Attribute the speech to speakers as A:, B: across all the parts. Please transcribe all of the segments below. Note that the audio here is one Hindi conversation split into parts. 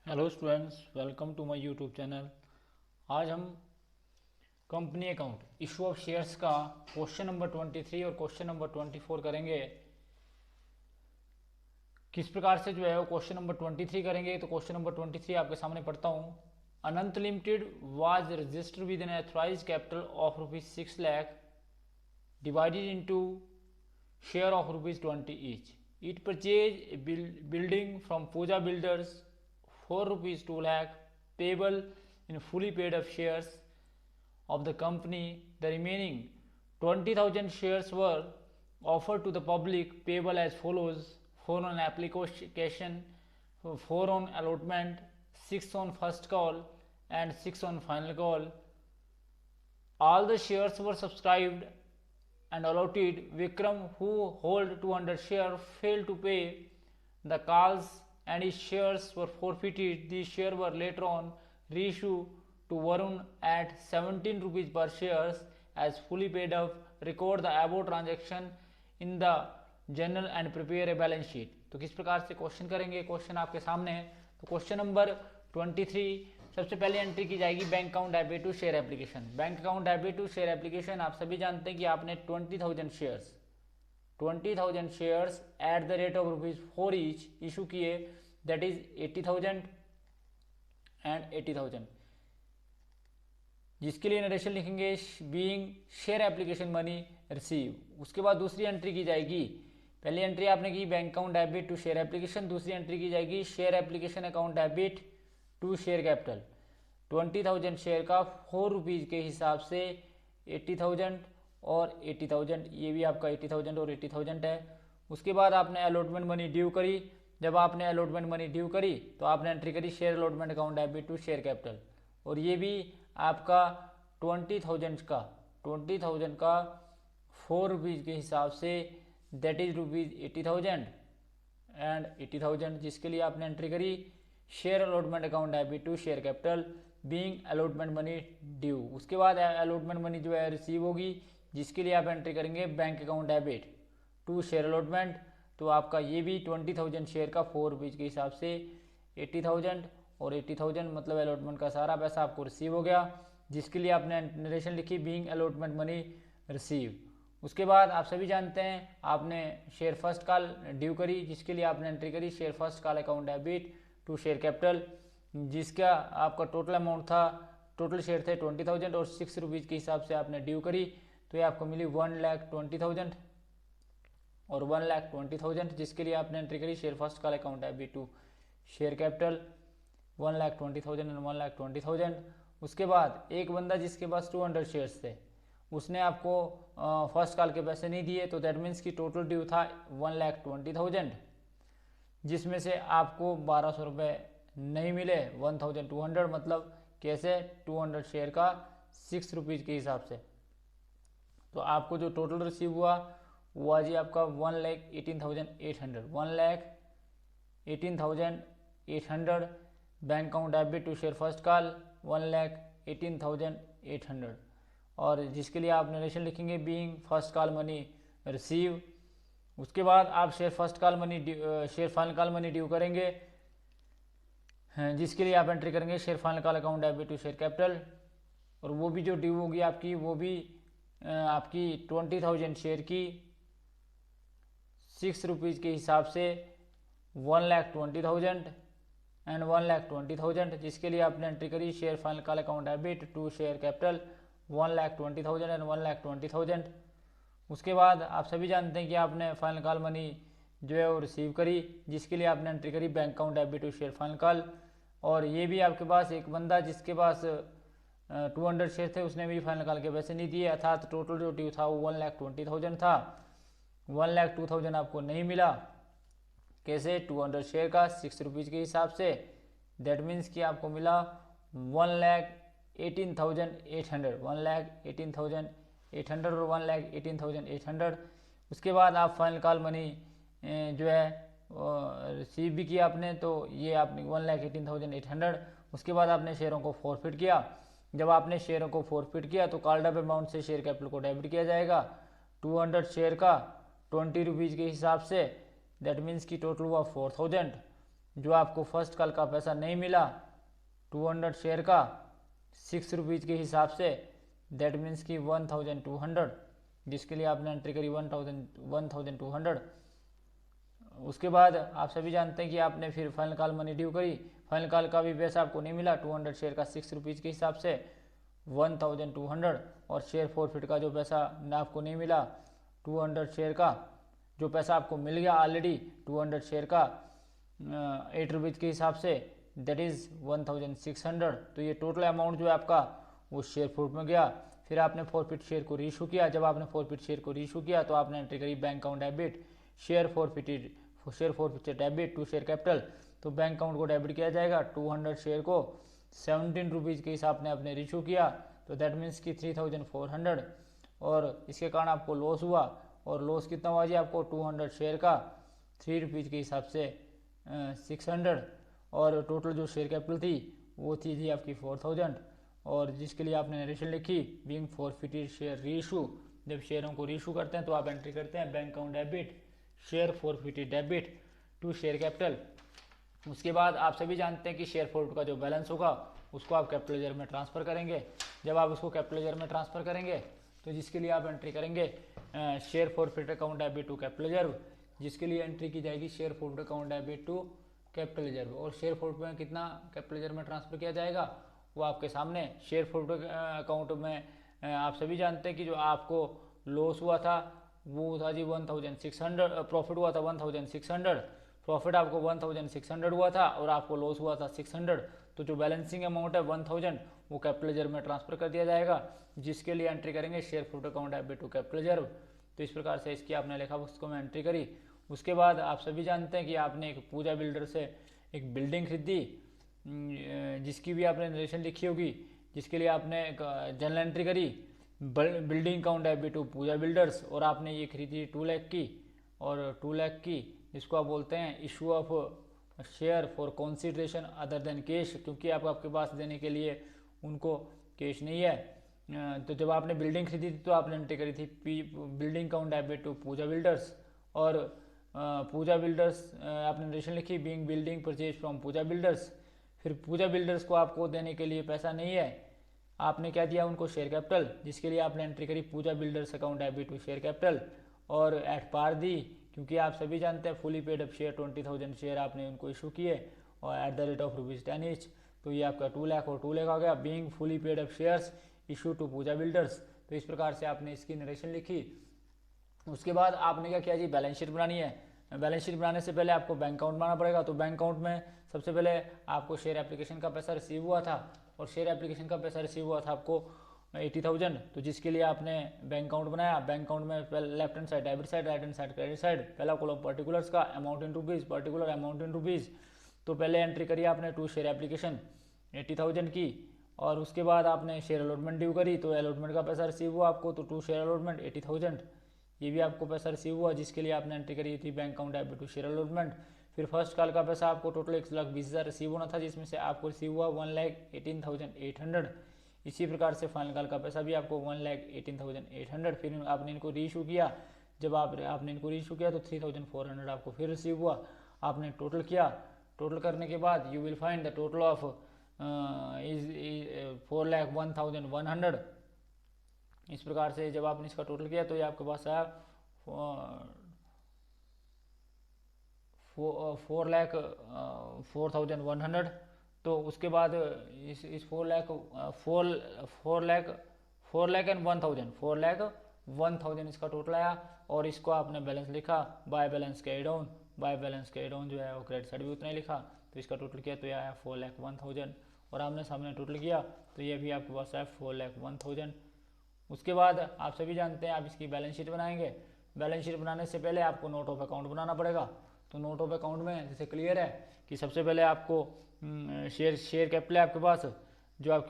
A: Hello students, welcome to my YouTube channel. आज हम company account issue of shares का क्वेश्चन नंबर 23 और क्वेश्चन नंबर 24 करेंगे। किस प्रकार से जो है वो क्वेश्चन नंबर 23 करेंगे, तो क्वेश्चन नंबर 23 आपके सामने पढ़ता हूँ। Anant limited was registered with an authorise capital of ₹6 lakh divided into share of ₹20 each. It purchased a building from Pooja Builders for ₹2 lakh payable in fully paid up shares of the company. The remaining 20,000 shares were offered to the public payable as follows: 4 on application, 4 on allotment, 6 on first call and 6 on final call. All the shares were subscribed and allotted. Vikram, who hold 200 shares, failed to pay the calls and his shares were forfeited. These shares were later on reissued to Varun at ₹17 per shares as fully paid up. Record the above transaction in the journal and prepare a balance sheet. तो किस प्रकार से क्वेश्चन करेंगे, क्वेश्चन आपके सामने है। तो क्वेश्चन नंबर 23, सबसे पहले एंट्री की जाएगी bank account debit to share application. Bank account debit to share application आप सभी जानते हैं कि आपने 20,000 shares at the rate of ₹4 each issue किए, दैट इज 80,000 एंड 80,000, जिसके लिए नरेशन लिखेंगे being share application money receive. उसके बाद दूसरी एंट्री की जाएगी। पहली एंट्री आपने की bank account debit to share application, दूसरी एंट्री की जाएगी share application account debit to share capital. 20,000 share का ₹4 के हिसाब से 80,000 और 80,000, ये भी आपका 80,000 और 80,000 है। उसके बाद आपने अलॉटमेंट मनी ड्यू करी। जब आपने अलॉटमेंट मनी ड्यू करी तो आपने एंट्री करी share allotment account debit to share capital, और ये भी आपका 20,000 का ₹4 के हिसाब से, दैट इज ₹80,000 एंड 80,000, जिसके लिए आपने एंट्री करी share allotment account debit to share capital being allotment money due. उसके बाद अलॉटमेंट मनी जो है रिसीव होगी, जिसके लिए आप एंट्री करेंगे bank account debit to share allotment. तो आपका ये भी 20,000 शेयर का ₹4 के हिसाब से 80,000 और 80,000, मतलब अलॉटमेंट का सारा पैसा आपको रिसीव हो गया, जिसके लिए आपने नरेशन लिखी बीइंग अलॉटमेंट मनी रिसीव। उसके बाद आप सभी जानते हैं आपने शेयर फर्स्ट कॉल ड्यू करी, जिसके लिए आपने एंट्री करी share first call account debit to share capital, जिसका आपका टोटल अमाउंट था, टोटल शेयर थे 20,000 और ₹6 के हिसाब से आपने ड्यू करी, तो ये आपको मिली 1,20,000 और 1,20,000, जिसके लिए आपने एंट्री करी share first call account debit to share capital 1,20,000 and 1,20,000। उसके बाद एक बंदा जिसके पास 200 शेयर्स थे, उसने आपको फर्स्ट कॉल के पैसे नहीं दिए, तो दैट मीन्स की टोटल ड्यू था 1,20,000, जिसमें से आपको ₹1,200 नहीं मिले, 1,200, मतलब कैसे 200 शेयर का ₹6 के हिसाब से। तो आपको जो टोटल रिसीव हुआ वो जी आपका 1,18,800, 1,18,800 bank account debit to share first call 1,18,800, और जिसके लिए आप नरेशन लिखेंगे being first call money receive. उसके बाद आप share first call money share final call money due करेंगे, जिसके लिए आप एंट्री करेंगे share final call account debit to share capital, और वो भी जो ड्यू होगी आपकी, वो भी आपकी 20,000 शेयर की ₹6 के हिसाब से 1,20,000 एंड 1,20,000, जिसके लिए आपने एंट्री करी share final call account debit to share capital 1,20,000 and 1,20,000। उसके बाद आप सभी जानते हैं कि आपने फाइनल कॉल मनी जो है वो रिसीव करी, जिसके लिए आपने एंट्री करी bank account debit to share final call. और ये भी आपके पास एक बंदा जिसके पास 200 शेयर थे, उसने भी फाइनल कॉल के पैसे नहीं दिए, अर्थात टोटल जो ड्यू था वो 1,20,000 था, 1,02,000 आपको नहीं मिला। कैसे 200 शेयर का ₹6 के हिसाब से, दैट मीन्स कि आपको मिला 1,18,800, 1,18,800 और 1,18,800। उसके बाद आप फाइनल कॉल मनी जो है रिसीव भी किया आपने, तो ये आपने 1,18,800। उसके बाद आपने शेयरों को फॉरफिट किया। जब आपने शेयरों को फॉरफिट किया तो कॉल्ड अप अमाउंट से शेयर कैपिटल को डेबिट किया जाएगा 200 शेयर का ₹20 के हिसाब से, दैट मीन्स की टोटल हुआ 4,000, जो आपको फर्स्ट कॉल का पैसा नहीं मिला 200 शेयर का 6 रुपीज़ के हिसाब से, दैट मीन्स कि 1200, जिसके लिए आपने एंट्री करी 1200। उसके बाद आप सभी जानते हैं कि आपने फिर फाइनल कॉल मनी ड्यू करी, फाइनल कॉल का भी पैसा आपको नहीं मिला 200 शेयर का 6 रुपीज़ के हिसाब से 1200, और शेयर फॉरफिट का जो पैसा आपको नहीं मिला 200 शेयर का, जो पैसा आपको मिल गया ऑलरेडी 200 शेयर का 8 रुपीज़ के हिसाब से, दैट इज़ 1600। तो ये टोटल अमाउंट जो है आपका वो शेयर फॉरफिट में गया। फिर आपने फॉरफिट शेयर को रीइशू किया, जब आपने फॉरफिट शेयर को रीइशू किया तो आपने एंट्री करी bank account debit share forfeited debit to share capital. तो बैंक अकाउंट को डेबिट किया जाएगा, 200 शेयर को 17 रुपीज़ के हिसाब से आपने रीइशू किया, तो दैट मीन्स कि 3400, और इसके कारण आपको लॉस हुआ, और लॉस कितना हुआ जी आपको 200 शेयर का 3 रुपीज़ के हिसाब से 600, और टोटल जो शेयर कैपिटल थी वो थी जी आपकी 4000, और जिसके लिए आपने नरेशन लिखी बीइंग फॉरफिटेड शेयर रीइशू। जब शेयरों को रीइशू करते हैं तो आप एंट्री करते हैं bank account debit share forfeited debit to share capital. उसके बाद आप सभी जानते हैं कि शेयर फॉरफिट का जो बैलेंस होगा उसको आप कैपिटल लेजर में ट्रांसफ़र करेंगे। जब आप उसको कैपिटल लेजर में ट्रांसफ़र करेंगे तो जिसके लिए आप एंट्री करेंगे share forfeit account debit to capital reserve, जिसके लिए एंट्री की जाएगी share forfeit account debit to capital reserve. और शेयर फॉरफिट में कितना कैपिटल रिजर्व में ट्रांसफ़र किया जाएगा वो आपके सामने। शेयर फॉरफिट अकाउंट में आप सभी जानते हैं कि जो आपको लॉस हुआ था वो था जी 1600, प्रॉफिट हुआ था 1600, प्रॉफिट आपको 1600 हुआ था और आपको लॉस हुआ था 600। तो जो बैलेंसिंग अमाउंट है 1000 वो कैपिटल रिजर्व में ट्रांसफर कर दिया जाएगा, जिसके लिए एंट्री करेंगे share forfeit account debit to capital reserve. तो इस प्रकार से इसकी आपने लेखा उसको मैं एंट्री करी। उसके बाद आप सभी जानते हैं कि आपने एक पूजा बिल्डर से एक बिल्डिंग खरीदी, जिसकी भी आपने नरेशन लिखी होगी, जिसके लिए आपने जनरल एंट्री करी building account debit to Puja builders, और आपने ये खरीदी 2 लाख की, और 2 लाख की जिसको आप बोलते हैं issue of share for consideration other than cash, क्योंकि आपके पास देने के लिए उनको कैश नहीं है। तो जब आपने बिल्डिंग खरीदी थी तो आपने एंट्री करी थी building account debit to Puja builders, और पूजा बिल्डर्स आपने नरेशन लिखी being building purchase from Pooja builders. फिर पूजा बिल्डर्स को आपको देने के लिए पैसा नहीं है, आपने क्या दिया उनको शेयर कैपिटल, जिसके लिए आपने एंट्री करी Pooja builders account debit to share capital, और एट पार दी, क्योंकि आप सभी जानते हैं fully paid up share 20,000 share आपने उनको इशू किए और at the rate of ₹10 each. तो ये आपका 2 लाख और 2 लाख आ गया being fully paid up shares issue to Puja builders. तो इस प्रकार से आपने इसकी नरेशन लिखी। उसके बाद आपने क्या किया जी, बैलेंस शीट बनानी है। बैलेंस शीट बनाने से पहले आपको बैंक अकाउंट बनाना पड़ेगा। तो बैंक अकाउंट में सबसे पहले आपको शेयर एप्लीकेशन का पैसा रिसीव हुआ था, और शेयर एप्लीकेशन का पैसा रिसीव हुआ था आपको 80,000। तो जिसके लिए आपने बैंक अकाउंट बनाया। बैंक अकाउंट में left hand side debit side, right hand side credit side, पहला कॉलम पर्टिकुलर्स का amount in rupees, particular amount in rupees. तो पहले एंट्री करी आपने टू शेयर एप्लीकेशन 80,000 की, और उसके बाद आपने शेयर अलॉटमेंट ड्यू करी, तो अलॉटमेंट का पैसा रिसीव हुआ आपको, तो टू शेयर अलॉटमेंट 80,000 ये भी आपको पैसा रिसीव हुआ, जिसके लिए आपने एंट्री करी थी bank account debit to share allotment. फिर फर्स्ट कॉल का पैसा आपको टोटल 1,20,000 रिसीव होना था, जिसमें से आपको रिसीव हुआ 1,18,800। इसी प्रकार से फाइनल कॉल का पैसा भी आपको 1,18,800। फिर आपने इनको रीइशू किया, जब आपने इनको रीइशू किया तो 3,400 आपको फिर रिसीव हुआ। आपने टोटल किया, टोटल करने के बाद you will find the total of is 4,01,100। इस प्रकार से जब आपने इसका टोटल किया तो ये आपके पास आया 4,04,100। तो उसके बाद इस 4,01,000 इसका टोटल आया, और इसको आपने बैलेंस लिखा by balance carry down. By balance carry down जो है वो क्रेडिट साइड भी उतना ही लिखा, तो इसका टोटल किया तो ये आया 4,01,000, और आपने सामने टोटल किया तो ये भी आपके पास आया 4,01,000। उसके बाद आप सभी जानते हैं आप इसकी बैलेंस शीट बनाएंगे। बैलेंस शीट बनाने से पहले आपको नोट ऑफ अकाउंट बनाना पड़ेगा। तो नोट ऑफ अकाउंट में जैसे क्लियर है कि सबसे पहले आपको शेयर कैपिटल है आपके पास, जो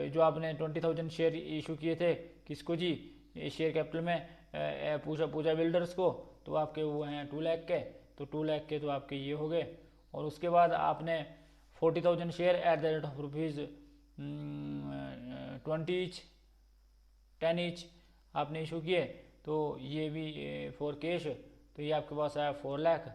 A: जो आपने 20,000 शेयर इशू किए थे किसको जी, शेयर कैपिटल में पूजा बिल्डर्स को, तो आपके वो हैं 2 लाख के, तो 2 लाख के तो आपके ये हो गए। और उसके बाद आपने 40,000 share eight the rate of ₹20 each 10 each आपने इशू किए, तो ये भी फॉर कैश, तो ये आपके पास आया 4 लाख।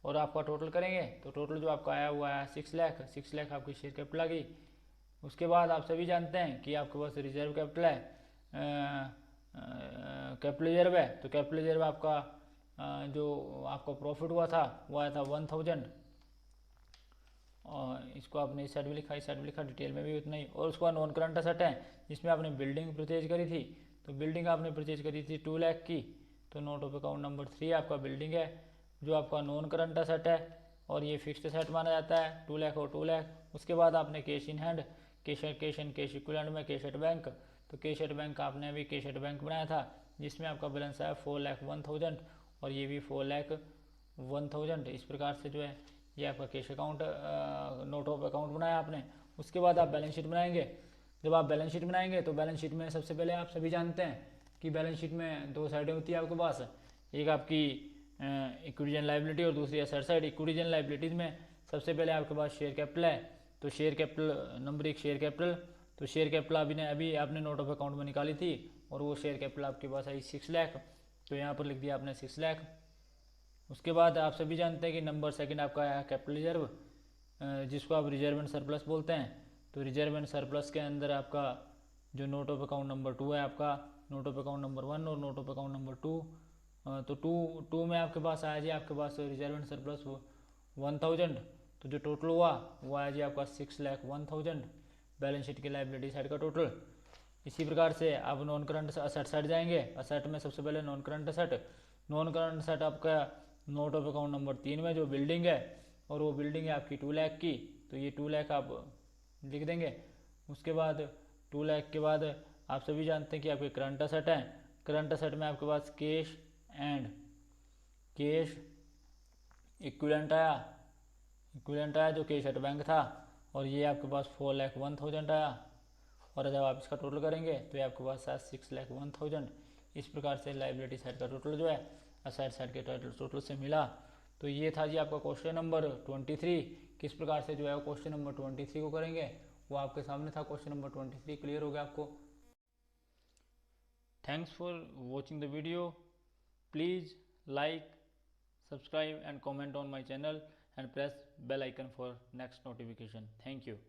A: और आपका टोटल करेंगे तो टोटल जो आपका आया हुआ है 6 लाख, 6 लाख आपकी शेयर कैपिटल आ गई। उसके बाद आप सभी जानते हैं कि आपके पास रिजर्व कैपिटल है, कैपिटल रिजर्व है, तो कैपिटल रिजर्व आपका जो आपका प्रॉफिट हुआ था वो आया था 1000, और इसको आपने इस साइड में लिखा, इस साइड में लिखा, डिटेल में भी उतना ही। और उसके बाद नॉन करंट एसेट है जिसमें आपने बिल्डिंग परचेज करी थी, तो बिल्डिंग आपने परचेज करी थी 2 लाख की, तो नोट ऑफ अकाउंट नंबर 3 आपका बिल्डिंग है जो आपका नॉन करंट एसेट है और ये फिक्स्ड एसेट माना जाता है 2 लाख और 2 लाख। उसके बाद आपने cash in hand, cash equivalent में कैश एट बैंक, तो कैश एट बैंक आपने अभी कैश एट बैंक बनाया था जिसमें आपका बैलेंस है 4,01,000 और ये भी 4,01,000। इस प्रकार से जो है ये आपका cash account note of account बनाया आपने। उसके बाद आप बैलेंस शीट बनाएंगे। जब आप बैलेंस शीट बनाएंगे तो बैलेंस शीट में सबसे पहले आप सभी जानते हैं कि बैलेंस शीट में दो साइडें होती है आपके पास, एक आपकी इक्विटी एंड लाइबिलिटी और दूसरी asset side. Equity and liabilities में सबसे पहले आपके पास शेयर कैपिटल है, तो share capital number 1 share capital, तो शेयर कैपिटल अभी आपने नोट ऑफ अकाउंट में निकाली थी और वो शेयर कैपिटल आपके पास आई 6 लाख, तो यहाँ पर लिख दिया आपने 6 लाख। उसके बाद आप सभी जानते हैं कि नंबर सेकंड आपका है कैपिटल रिजर्व, जिसको आप रिजर्व एंड सरप्लस बोलते हैं। तो रिजर्व एंड सरप्लस के अंदर आपका जो नोट ऑफ अकाउंट नंबर 2 है आपका, नोट ऑफ अकाउंट नंबर 1 और नोट ऑफ अकाउंट नंबर 2, तो टू में आपके पास आया जी आपके पास रिजर्व एंड सरप्लस 1000, तो जो टोटल हुआ वो आया जी आपका 6,01,000 बैलेंस शीट की लाइबिलिटी साइड का टोटल। इसी प्रकार से आप नॉन करंट असेट साइड जाएंगे। असेट में सबसे पहले नॉन करंट असेट आपका नोट ऑफ अकाउंट नंबर 3 में जो बिल्डिंग है और वो बिल्डिंग है आपकी 2 लाख की, तो ये 2 लाख आप लिख देंगे। उसके बाद 2 लाख के बाद आप सभी जानते हैं कि आपके करंट असेट हैं। करंट असेट में आपके पास कैश एंड कैश इक्विवेलेंट आया जो कैश एट बैंक था, और ये आपके पास 4,01,000 आया, और जब आप इसका टोटल करेंगे तो ये आपके पास है 6,01,000। इस प्रकार से लाइबिलिटी साइड का टोटल जो है असेट साइड के टोटल से मिला। तो ये था जी आपका क्वेश्चन नंबर 23। किस प्रकार से जो है क्वेश्चन नंबर 23 को करेंगे वो आपके सामने था। क्वेश्चन नंबर 23 क्लियर हो गया आपको। Thanks for watching the video. Please like, subscribe and comment on my channel and press bell icon for next notification. Thank you.